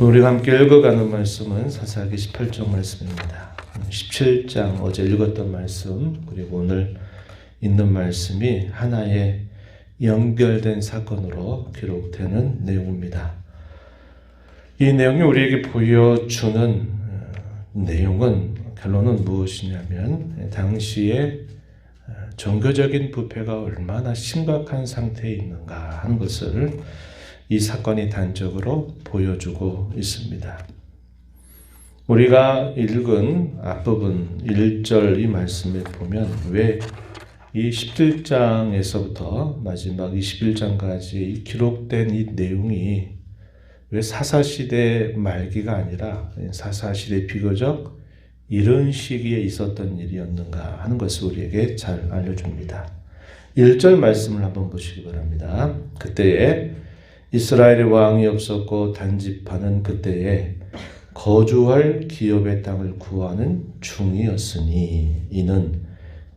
우리가 함께 읽어가는 말씀은 사사기 18장 말씀입니다. 17장 어제 읽었던 말씀 그리고 오늘 읽는 말씀이 하나의 연결된 사건으로 기록되는 내용입니다. 이 내용이 우리에게 보여주는 내용은 결론은 무엇이냐면 당시에 종교적인 부패가 얼마나 심각한 상태에 있는가 하는 것을 이 사건이 단적으로 보여주고 있습니다. 우리가 읽은 앞부분 1절 이 말씀에 보면 왜 이 17장에서부터 마지막 21장까지 기록된 이 내용이 왜 사사시대 말기가 아니라 사사시대 비교적 이런 시기에 있었던 일이었는가 하는 것을 우리에게 잘 알려줍니다. 1절 말씀을 한번 보시기 바랍니다. 그때에 이스라엘의 왕이 없었고 단지파는 그때에 거주할 기업의 땅을 구하는 중이었으니 이는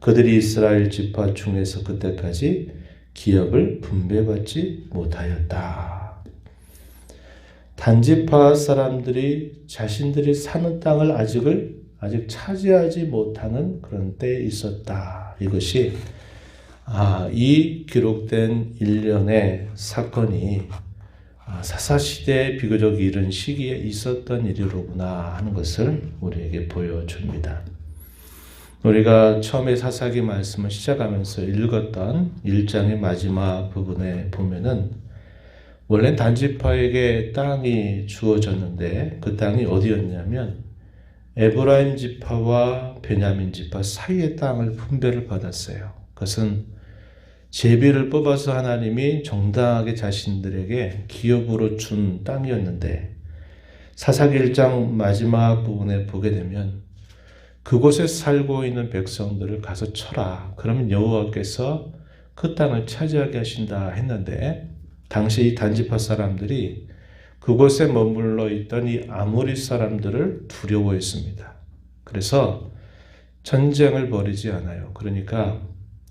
그들이 이스라엘 지파 중에서 그때까지 기업을 분배받지 못하였다. 단지파 사람들이 자신들이 사는 땅을 아직 차지하지 못하는 그런 때에 있었다. 이것이 이 기록된 일련의 사건이 사사시대에 비교적 이른 시기에 있었던 일이로구나 하는 것을 우리에게 보여줍니다. 우리가 처음에 사사기 말씀을 시작하면서 읽었던 1장의 마지막 부분에 보면은 원래 단지파에게 땅이 주어졌는데 그 땅이 어디였냐면 에브라임 지파와 베냐민 지파 사이의 땅을 분배를 받았어요. 그것은 제비를 뽑아서 하나님이 정당하게 자신들에게 기업으로 준 땅이었는데 사사기 1장 마지막 부분에 보게 되면 그곳에 살고 있는 백성들을 가서 쳐라. 그러면 여호와께서 그 땅을 차지하게 하신다 했는데 당시 이 단지파 사람들이 그곳에 머물러 있던 이 아모리 사람들을 두려워했습니다. 그래서 전쟁을 벌이지 않아요. 그러니까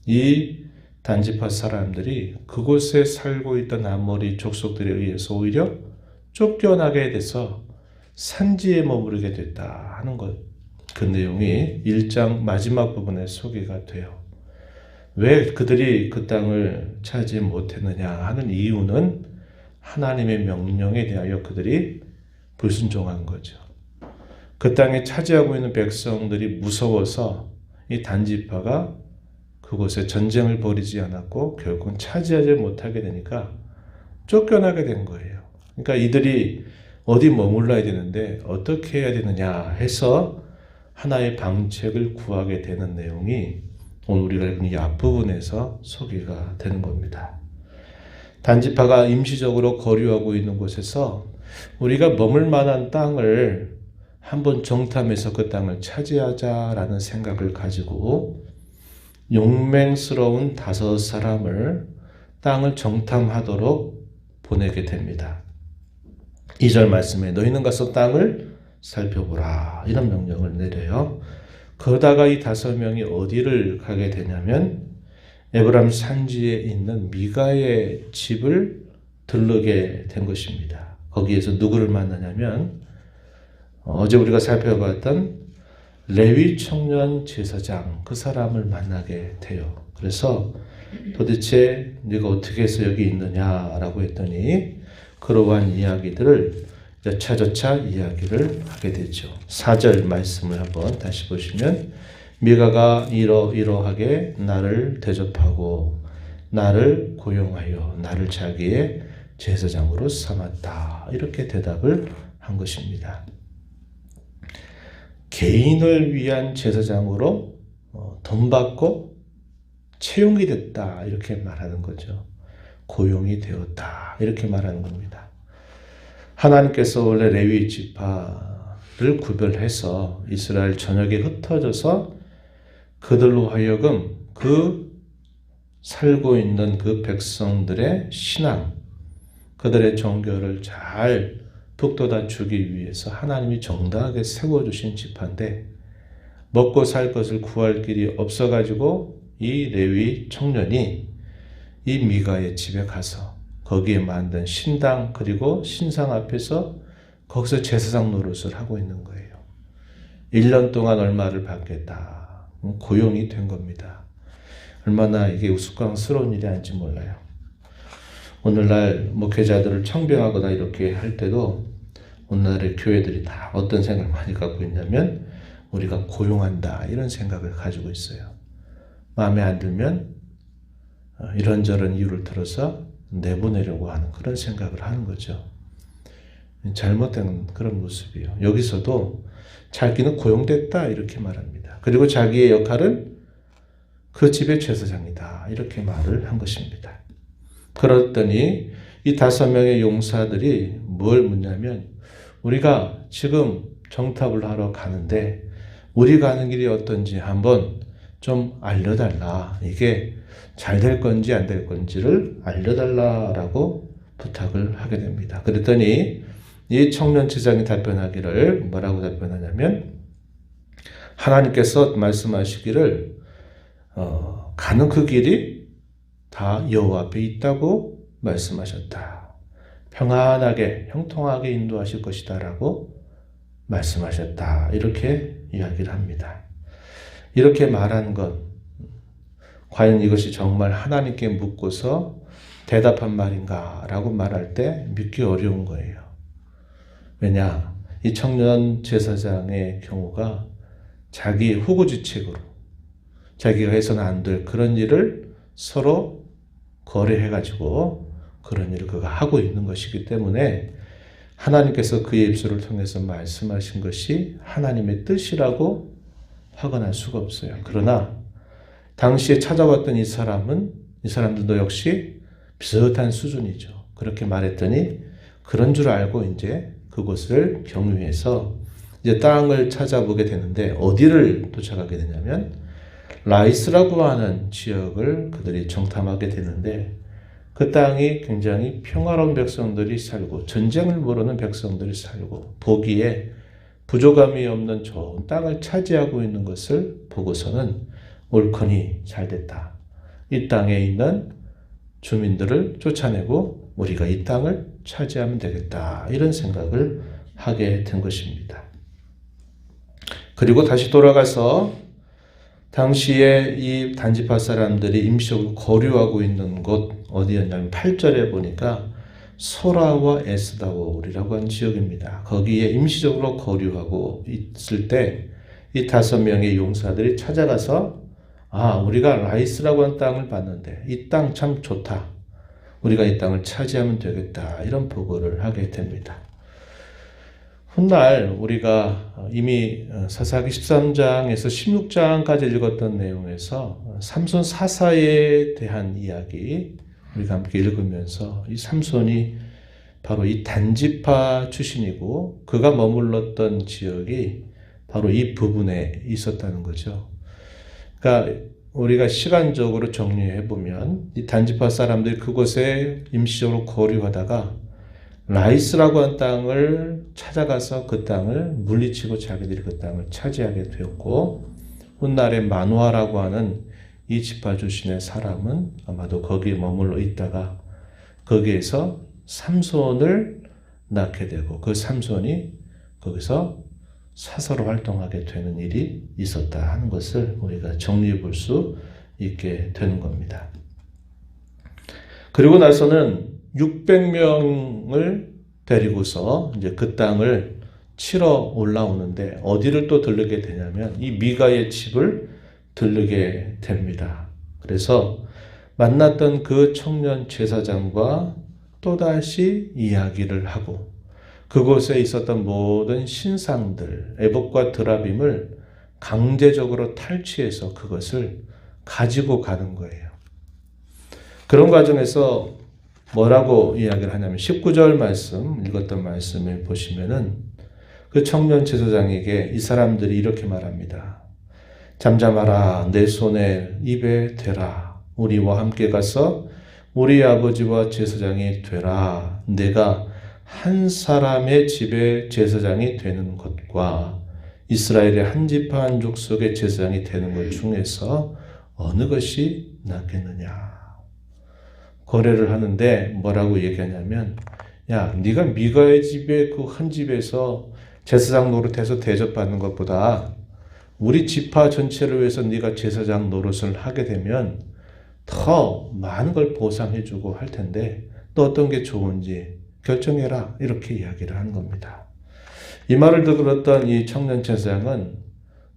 이 단지파 사람들이 그곳에 살고 있던 아모리 족속들에 의해서 오히려 쫓겨나게 돼서 산지에 머무르게 됐다 하는 것. 그 내용이 1장 마지막 부분에 소개가 돼요. 왜 그들이 그 땅을 차지 못했느냐 하는 이유는 하나님의 명령에 대하여 그들이 불순종한 거죠. 그 땅에 차지하고 있는 백성들이 무서워서 이 단지파가 그곳에 전쟁을 벌이지 않았고 결국은 차지하지 못하게 되니까 쫓겨나게 된 거예요. 그러니까 이들이 어디 머물러야 되는데 어떻게 해야 되느냐 해서 하나의 방책을 구하게 되는 내용이 오늘 우리가 읽은 이 앞부분에서 소개가 되는 겁니다. 단지파가 임시적으로 거류하고 있는 곳에서 우리가 머물 만한 땅을 한번 정탐해서 그 땅을 차지하자라는 생각을 가지고 용맹스러운 5사람을 땅을 정탐하도록 보내게 됩니다. 2절 말씀에 너희는 가서 땅을 살펴보라 이런 명령을 내려요. 그러다가 이 5명이 어디를 가게 되냐면 에브라임 산지에 있는 미가의 집을 들르게 된 것입니다. 거기에서 누구를 만나냐면 어제 우리가 살펴봤던 레위 청년 제사장 그 사람을 만나게 돼요. 그래서 도대체 네가 어떻게 해서 여기 있느냐라고 했더니 그러한 이야기들을 여차저차 이야기를 하게 되죠. 4절 말씀을 한번 다시 보시면 미가가 이러이러하게 나를 대접하고 나를 고용하여 나를 자기의 제사장으로 삼았다. 이렇게 대답을 한 것입니다. 개인을 위한 제사장으로 돈 받고 채용이 됐다. 이렇게 말하는 거죠. 고용이 되었다. 이렇게 말하는 겁니다. 하나님께서 원래 레위 지파를 구별해서 이스라엘 전역에 흩어져서 그들로 하여금 그 살고 있는 그 백성들의 신앙, 그들의 종교를 잘 북돋아 주기 위해서 하나님이 정당하게 세워주신 지파인데 먹고 살 것을 구할 길이 없어가지고 이 레위 청년이 이 미가의 집에 가서 거기에 만든 신당 그리고 신상 앞에서 거기서 제사장 노릇을 하고 있는 거예요. 1년 동안 얼마를 받겠다. 고용이 된 겁니다. 얼마나 이게 우스꽝스러운 일이 아닌지 몰라요. 오늘날 목회자들을 청병하거나 이렇게 할 때도 오늘날의 교회들이 다 어떤 생각을 많이 갖고 있냐면 우리가 고용한다 이런 생각을 가지고 있어요. 마음에 안 들면 이런저런 이유를 들어서 내보내려고 하는 그런 생각을 하는 거죠. 잘못된 그런 모습이에요. 여기서도 자기는 고용됐다 이렇게 말합니다. 그리고 자기의 역할은 그 집의 제사장이다 이렇게 말을 한 것입니다. 그랬더니 이 5명의 용사들이 뭘 묻냐면 우리가 지금 정탑을 하러 가는데 우리 가는 길이 어떤지 한번 좀 알려달라. 이게 잘 될 건지 안 될 건지를 알려달라라고 부탁을 하게 됩니다. 그랬더니 이 청년 제사장이 답변하기를 뭐라고 답변하냐면 하나님께서 말씀하시기를 가는 그 길이 다 여호와 앞에 있다고 말씀하셨다. 평안하게 형통하게 인도하실 것이다 라고 말씀하셨다. 이렇게 이야기를 합니다. 이렇게 말한 것 과연 이것이 정말 하나님께 묻고서 대답한 말인가 라고 말할 때 믿기 어려운 거예요. 왜냐? 이 청년 제사장의 경우가 자기 후구지책으로 자기가 해서는 안 될 그런 일을 서로 거래해가지고 그런 일을 그가 하고 있는 것이기 때문에 하나님께서 그의 입술을 통해서 말씀하신 것이 하나님의 뜻이라고 확언할 수가 없어요. 그러나 당시에 찾아왔던 이 사람들도 역시 비슷한 수준이죠. 그렇게 말했더니 그런 줄 알고 이제 그곳을 경유해서 이제 땅을 찾아보게 되는데 어디를 도착하게 되냐면 라이스라고 하는 지역을 그들이 정탐하게 되는데 그 땅이 굉장히 평화로운 백성들이 살고 전쟁을 모르는 백성들이 살고 보기에 부족함이 없는 좋은 땅을 차지하고 있는 것을 보고서는 옳거니 잘됐다. 이 땅에 있는 주민들을 쫓아내고 우리가 이 땅을 차지하면 되겠다. 이런 생각을 하게 된 것입니다. 그리고 다시 돌아가서 당시에 이 단지파 사람들이 임시적으로 거류하고 있는 곳 어디였냐면 8절에 보니까 소라와 에스다올이라고 하는 지역입니다. 거기에 임시적으로 거류하고 있을 때 이 5명의 용사들이 찾아가서 우리가 라이스라고 하는 땅을 봤는데 이 땅 참 좋다. 우리가 이 땅을 차지하면 되겠다. 이런 보고를 하게 됩니다. 훗날 우리가 이미 사사기 13장에서 16장까지 읽었던 내용에서 삼손 사사에 대한 이야기 우리가 함께 읽으면서 이 삼손이 바로 이 단지파 출신이고 그가 머물렀던 지역이 바로 이 부분에 있었다는 거죠. 그러니까 우리가 시간적으로 정리해 보면 이 단지파 사람들이 그곳에 임시적으로 거류하다가 라이스라고 하는 땅을 찾아가서 그 땅을 물리치고 자기들이 그 땅을 차지하게 되었고 훗날에 마누아라고 하는 이 지파 출신의 사람은 아마도 거기에 머물러 있다가 거기에서 삼손을 낳게 되고 그 삼손이 거기서 사서로 활동하게 되는 일이 있었다 하는 것을 우리가 정리해 볼 수 있게 되는 겁니다. 그리고 나서는 600명을 데리고서 이제 그 땅을 치러 올라오는데 어디를 또 들르게 되냐면 이 미가의 집을 들르게 됩니다. 그래서 만났던 그 청년 제사장과 또다시 이야기를 하고 그곳에 있었던 모든 신상들, 에봇과 드라빔을 강제적으로 탈취해서 그것을 가지고 가는 거예요. 그런 과정에서 뭐라고 이야기를 하냐면 19절 말씀, 읽었던 말씀을 보시면은 그 청년 제사장에게 이 사람들이 이렇게 말합니다. 잠잠하라, 내 손에 입에 대라. 우리와 함께 가서 우리 아버지와 제사장이 되라. 내가 한 사람의 집에 제사장이 되는 것과 이스라엘의 한 지파 한 족속의 제사장이 되는 것 중에서 어느 것이 낫겠느냐. 거래를 하는데 뭐라고 얘기하냐면 야, 네가 미가의 집에 그 한 집에서 제사장 노릇해서 대접받는 것보다 우리 지파 전체를 위해서 네가 제사장 노릇을 하게 되면 더 많은 걸 보상해주고 할 텐데 너 어떤 게 좋은지 결정해라. 이렇게 이야기를 하는 겁니다. 이 말을 들었던 이 청년 제사장은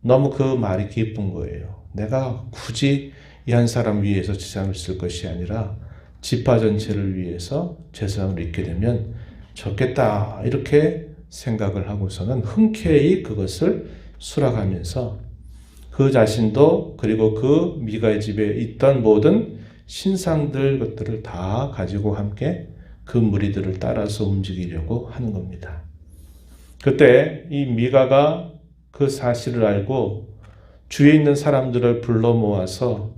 너무 그 말이 기쁜 거예요. 내가 굳이 이 한 사람 위해서 제사장을 쓸 것이 아니라 지파 전체를 위해서 제사장을 입게 되면 좋겠다. 이렇게 생각을 하고서는 흔쾌히 그것을 수락하면서 그 자신도 그리고 그 미가의 집에 있던 모든 신상들 것들을 다 가지고 함께 그 무리들을 따라서 움직이려고 하는 겁니다. 그때 이 미가가 그 사실을 알고 주위에 있는 사람들을 불러 모아서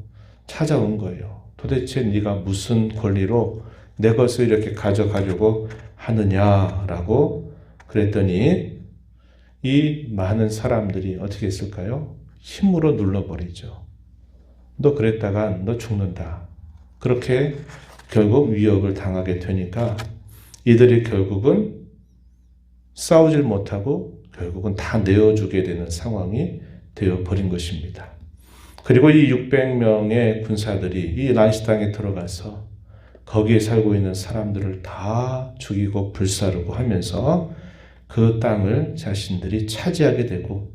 찾아온 거예요. 도대체 네가 무슨 권리로 내 것을 이렇게 가져가려고 하느냐라고 그랬더니 이 많은 사람들이 어떻게 했을까요? 힘으로 눌러버리죠. 너 그랬다가 너 죽는다. 그렇게 결국 위협을 당하게 되니까 이들이 결국은 싸우질 못하고 결국은 다 내어주게 되는 상황이 되어버린 것입니다. 그리고 이 600명의 군사들이 이 라이스 땅에 들어가서 거기에 살고 있는 사람들을 다 죽이고 불사르고 하면서 그 땅을 자신들이 차지하게 되고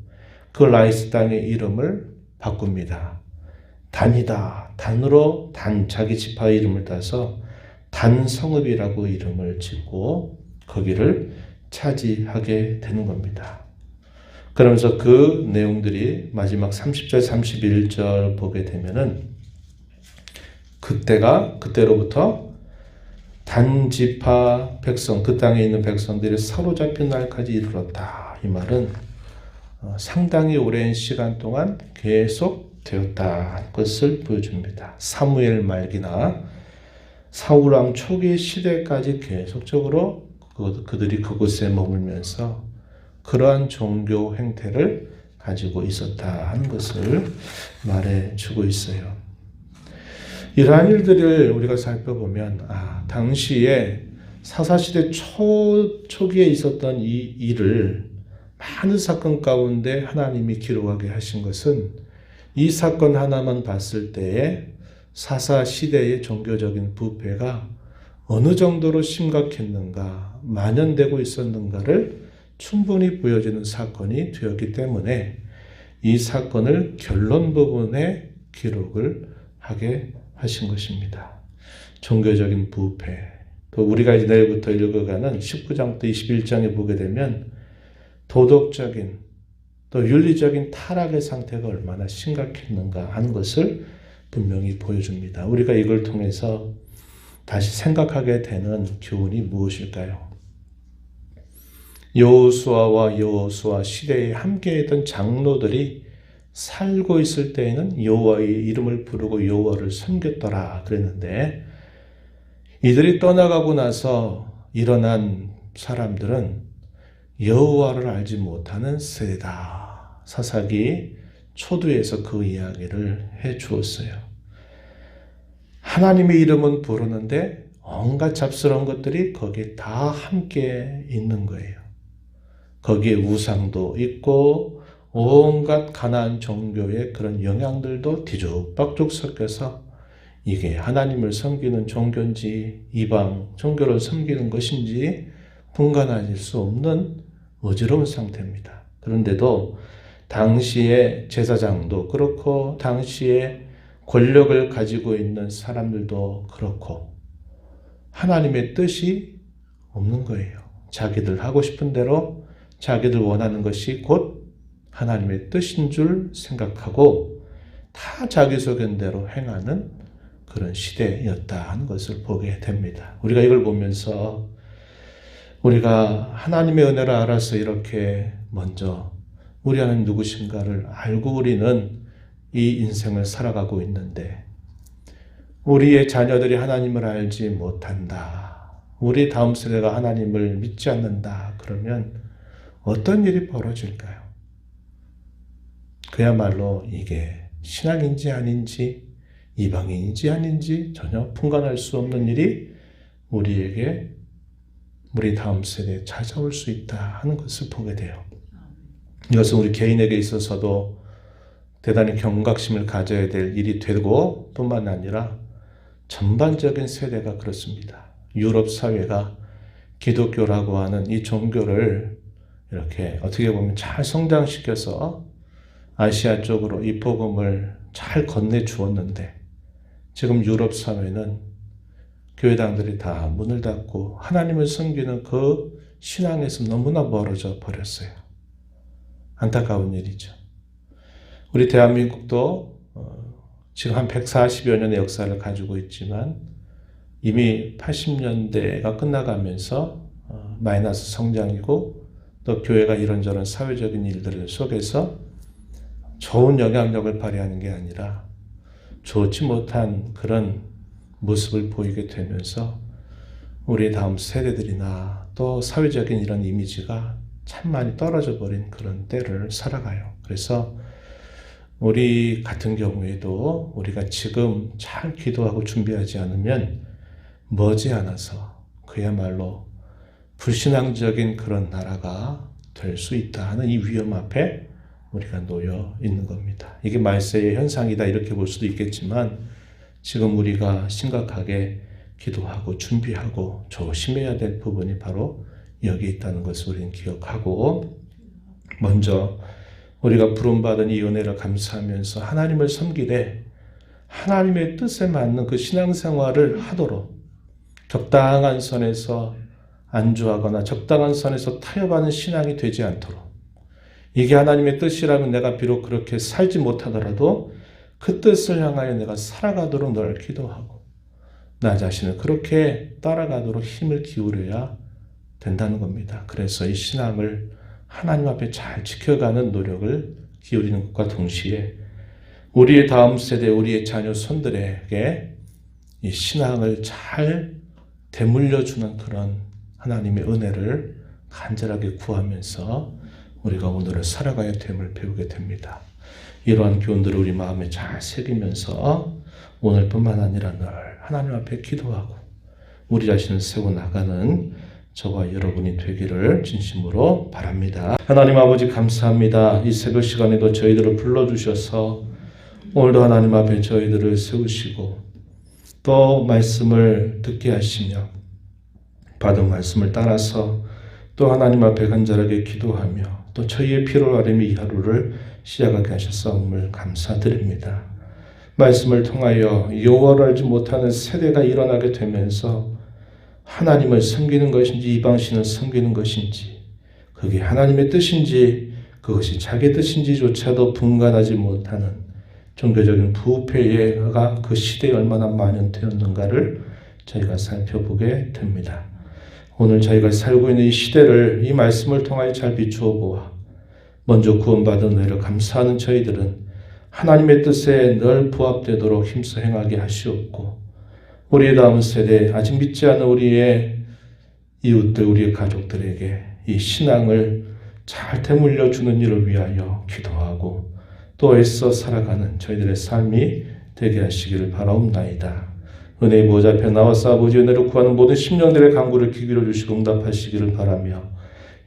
그 라이스 땅의 이름을 바꿉니다. 단이다. 단으로 자기 지파의 이름을 따서 단성읍이라고 이름을 짓고 거기를 차지하게 되는 겁니다. 그러면서 그 내용들이 마지막 30절, 31절 보게 되면은 그때로부터 단지파 백성, 그 땅에 있는 백성들이 사로잡힌 날까지 이르렀다. 이 말은 상당히 오랜 시간 동안 계속 되었다는 것을 보여줍니다. 사무엘 말기나 사울왕 초기 시대까지 계속적으로 그들이 그곳에 머물면서 그러한 종교 행태를 가지고 있었다 하는 것을 말해주고 있어요. 이러한 일들을 우리가 살펴보면 당시에 사사시대 초기에 있었던 이 일을 많은 사건 가운데 하나님이 기록하게 하신 것은 이 사건 하나만 봤을 때에 사사시대의 종교적인 부패가 어느 정도로 심각했는가, 만연되고 있었는가를 충분히 보여주는 사건이 되었기 때문에 이 사건을 결론 부분에 기록을 하게 하신 것입니다. 종교적인 부패. 또 우리가 이제 내일부터 읽어가는 19장부터 21장에 보게 되면 도덕적인 또 윤리적인 타락의 상태가 얼마나 심각했는가 하는 것을 분명히 보여줍니다. 우리가 이걸 통해서 다시 생각하게 되는 교훈이 무엇일까요? 여호수아와 여호수아 시대에 함께했던 장로들이 살고 있을 때에는 여호와의 이름을 부르고 여호와를 섬겼더라 그랬는데 이들이 떠나가고 나서 일어난 사람들은 여호와를 알지 못하는 세대다. 사사기 초두에서 그 이야기를 해 주었어요. 하나님의 이름은 부르는데 온갖 잡스러운 것들이 거기에 다 함께 있는 거예요. 거기에 우상도 있고 온갖 가나안 종교의 그런 영향들도 뒤죽박죽 섞여서 이게 하나님을 섬기는 종교인지 이방 종교를 섬기는 것인지 분간하실 수 없는 어지러운 상태입니다. 그런데도 당시의 제사장도 그렇고 당시에 권력을 가지고 있는 사람들도 그렇고 하나님의 뜻이 없는 거예요. 자기들 하고 싶은 대로 자기들 원하는 것이 곧 하나님의 뜻인 줄 생각하고 다 자기 소견대로 행하는 그런 시대였다 하는 것을 보게 됩니다. 우리가 이걸 보면서 우리가 하나님의 은혜를 알아서 이렇게 먼저 우리 하나님 누구신가를 알고 우리는 이 인생을 살아가고 있는데 우리의 자녀들이 하나님을 알지 못한다. 우리 다음 세대가 하나님을 믿지 않는다. 그러면 어떤 일이 벌어질까요? 그야말로 이게 신앙인지 아닌지 이방인인지 아닌지 전혀 분간할 수 없는 일이 우리에게 우리 다음 세대에 찾아올 수 있다 하는 것을 보게 돼요. 이것은 우리 개인에게 있어서도 대단히 경각심을 가져야 될 일이 되고 뿐만 아니라 전반적인 세대가 그렇습니다. 유럽 사회가 기독교라고 하는 이 종교를 이렇게 어떻게 보면 잘 성장시켜서 아시아 쪽으로 이 복음을 잘 건네주었는데 지금 유럽 사회는 교회당들이 다 문을 닫고 하나님을 섬기는 그 신앙에서 너무나 멀어져 버렸어요. 안타까운 일이죠. 우리 대한민국도 지금 한 140여 년의 역사를 가지고 있지만 이미 80년대가 끝나가면서 마이너스 성장이고 또 교회가 이런저런 사회적인 일들 속에서 좋은 영향력을 발휘하는 게 아니라 좋지 못한 그런 모습을 보이게 되면서 우리 다음 세대들이나 또 사회적인 이런 이미지가 참 많이 떨어져 버린 그런 때를 살아가요. 그래서 우리 같은 경우에도 우리가 지금 잘 기도하고 준비하지 않으면 머지않아서 그야말로 불신앙적인 그런 나라가 될 수 있다 하는 이 위험 앞에 우리가 놓여 있는 겁니다. 이게 말세의 현상이다 이렇게 볼 수도 있겠지만 지금 우리가 심각하게 기도하고 준비하고 조심해야 될 부분이 바로 여기 있다는 것을 우리는 기억하고 먼저 우리가 부름받은 이 은혜를 감사하면서 하나님을 섬기되 하나님의 뜻에 맞는 그 신앙생활을 하도록 적당한 선에서 안주하거나 적당한 선에서 타협하는 신앙이 되지 않도록 이게 하나님의 뜻이라면 내가 비록 그렇게 살지 못하더라도 그 뜻을 향하여 내가 살아가도록 늘 기도하고 나 자신을 그렇게 따라가도록 힘을 기울여야 된다는 겁니다. 그래서 이 신앙을 하나님 앞에 잘 지켜가는 노력을 기울이는 것과 동시에 우리의 다음 세대, 우리의 자녀 손들에게 이 신앙을 잘 되물려주는 그런 하나님의 은혜를 간절하게 구하면서 우리가 오늘을 살아가야 됨을 배우게 됩니다. 이러한 교훈들을 우리 마음에 잘 새기면서 오늘뿐만 아니라 늘 하나님 앞에 기도하고 우리 자신을 세워나가는 저와 여러분이 되기를 진심으로 바랍니다. 하나님 아버지 감사합니다. 이 새벽 시간에도 저희들을 불러주셔서 오늘도 하나님 앞에 저희들을 세우시고 또 말씀을 듣게 하시며 받은 말씀을 따라서 또 하나님 앞에 간절하게 기도하며 또 저희의 피로 아뢰미 이 하루를 시작하게 하셨사옴을 감사드립니다. 말씀을 통하여 여호와를 알지 못하는 세대가 일어나게 되면서 하나님을 섬기는 것인지 이방신을 섬기는 것인지 그게 하나님의 뜻인지 그것이 자기 뜻인지조차도 분간하지 못하는 종교적인 부패가 그 시대에 얼마나 만연되었는가를 저희가 살펴보게 됩니다. 오늘 저희가 살고 있는 이 시대를 이 말씀을 통하여 잘 비추어 보아 먼저 구원받은 은혜를 감사하는 저희들은 하나님의 뜻에 늘 부합되도록 힘써 행하게 하시옵고 우리의 다음 세대 아직 믿지 않은 우리의 이웃들 우리의 가족들에게 이 신앙을 잘 되물려 주는 일을 위하여 기도하고 또 애써 살아가는 저희들의 삶이 되게 하시기를 바라옵나이다. 은혜의 보좌 앞에 나와서 아버지 은혜를 구하는 모든 심령들의 간구를 귀 기울여 주시고 응답하시기를 바라며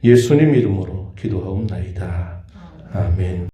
예수님 이름으로 기도하옵나이다. 아멘.